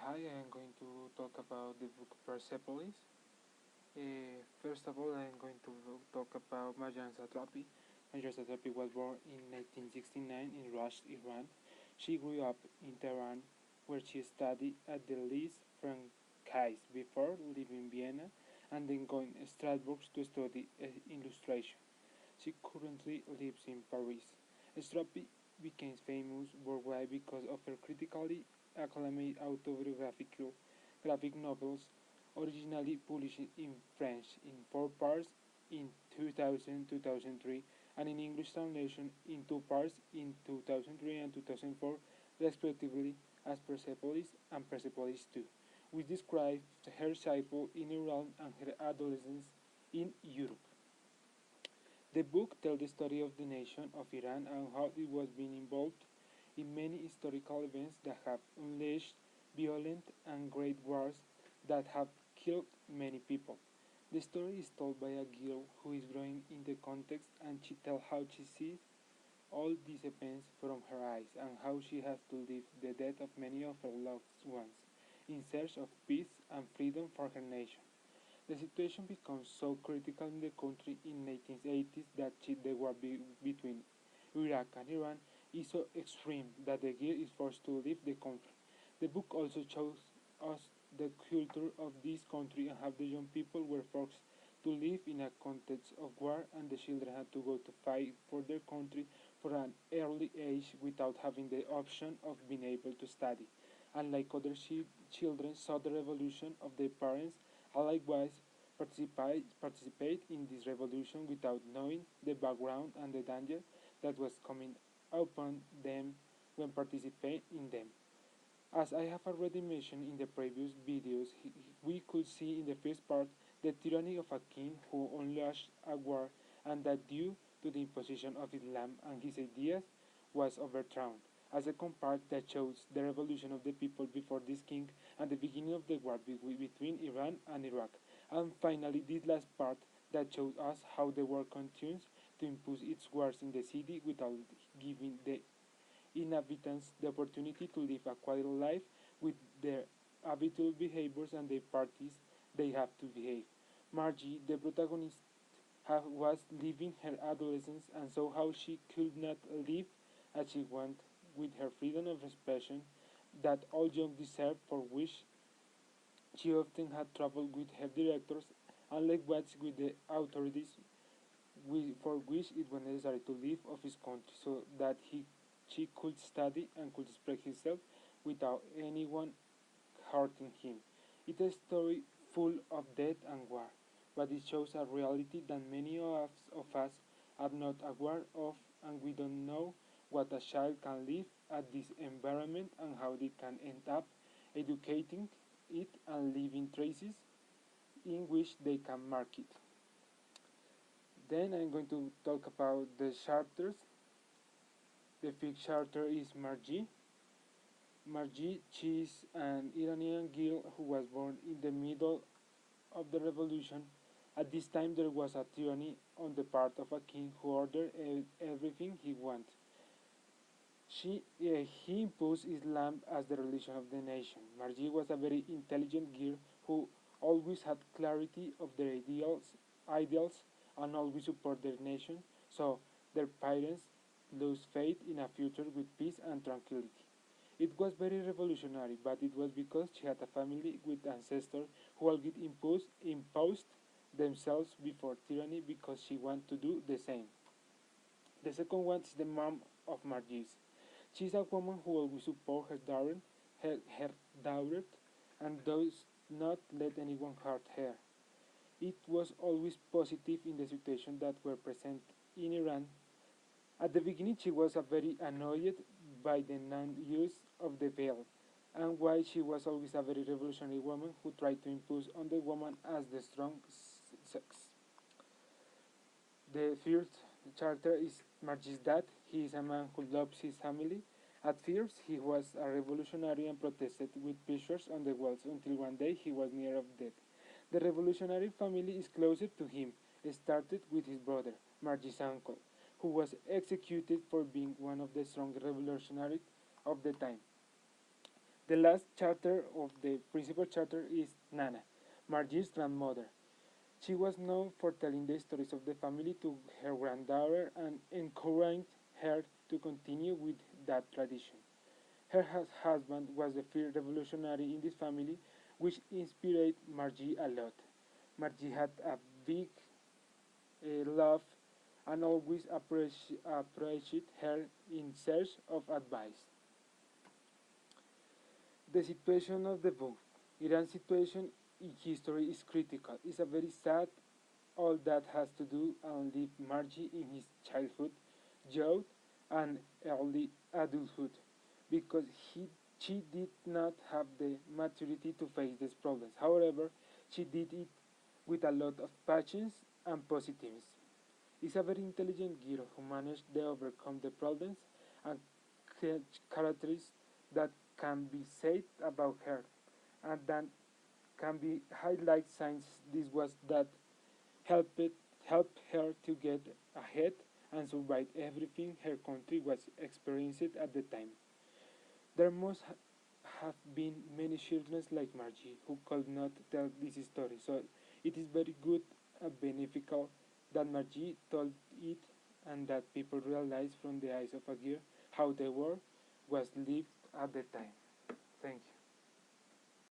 Hi, I am going to talk about the book Persepolis. First of all, I am going to talk about Marjan Satrapi. Marjan Satrapi was born in 1969 in Rasht, Iran. She grew up in Tehran, where she studied at the Lycée Francaise before leaving Vienna and then going to Strasbourg to study illustration. She currently lives in Paris. Satrapi became famous worldwide because of her critically acclaimed autobiographical graphic novels, originally published in French in 4 parts in 2000-2003, and in English translation in 2 parts in 2003 and 2004, respectively, as Persepolis and Persepolis II, which describes her childhood in Iran and her adolescence in Europe. The book tells the story of the nation of Iran and how it was being involved in many historical events that have unleashed violent and great wars that have killed many people. The story is told by a girl who is growing in the context, and she tells how she sees all these events from her eyes and how she has to live the death of many of her loved ones in search of peace and freedom for her nation. The situation becomes so critical in the country in 1980s that the war between Iraq and Iran is so extreme that the girl is forced to leave the country. The book also shows us the culture of this country and how the young people were forced to live in a context of war, and the children had to go to fight for their country for an early age without having the option of being able to study. Unlike other children saw the revolution of their parents and likewise participate in this revolution without knowing the background and the danger that was coming upon them when participating in them. As I have already mentioned in the previous videos, we could see in the first part the tyranny of a king who unleashed a war and that due to the imposition of Islam and his ideas was overthrown. A second part that shows the revolution of the people before this king and the beginning of the war between Iran and Iraq. And finally, this last part that shows us how the war continues to impose its wars in the city without giving the inhabitants the opportunity to live a quiet life with their habitual behaviors and the parties they have to behave. Margie, the protagonist, was living her adolescence and saw how she could not live as she wanted with her freedom of expression that all young deserve, for which she often had trouble with her directors and likewise with the authorities, for which it was necessary to leave of his country so that she could study and could express herself without anyone hurting him. It is a story full of death and war, but it shows a reality that many of us are not aware of, and we don't know what a child can live at this environment and how they can end up educating it and leaving traces in which they can mark it. Then I'm going to talk about the characters. The fifth character is Margie. Margie, she is an Iranian girl who was born in the middle of the revolution. At this time there was a tyranny on the part of a king who ordered everything he wanted. He imposed Islam as the religion of the nation. Margie was a very intelligent girl who always had clarity of their ideals and always support their nation, so their parents lose faith in a future with peace and tranquility. It was very revolutionary, but it was because she had a family with ancestors who always imposed themselves before tyranny because she wanted to do the same. The second one is the mom of Margie. She is a woman who always supports her daughter and does not let anyone hurt her. It was always positive in the situations that were present in Iran. At the beginning, she was very annoyed by the non-use of the veil, and why she was always a very revolutionary woman who tried to impose on the woman as the strong sex. The first character is Margie's dad. He is a man who loves his family. At first, he was a revolutionary and protested with pictures on the walls until one day he was near of death. The revolutionary family is closer to him. It started with his brother, Margie's uncle, who was executed for being one of the strong revolutionaries of the time. The last chapter of the principal chapter is Nana, Margie's grandmother. She was known for telling the stories of the family to her granddaughter and encouraged her to continue with that tradition. Her husband was the first revolutionary in this family, which inspired Margie a lot. Margie had a big love and always appreciated her in search of advice. The situation of the book. Iran's situation in history is critical. It's a very sad all that has to do and leave Margie in his childhood, youth, and early adulthood, because she did not have the maturity to face these problems. However, she did it with a lot of patience and positivism. Is a very intelligent girl who managed to overcome the problems and characteristics that can be said about her, and that can be highlight signs this was that helped helped her to get ahead and survive everything her country was experiencing at the time. There must have been many children like Margie who could not tell this story, so it is very good and beneficial that Margie told it and that people realized from the eyes of a girl how the world was lived at the time. Thank you.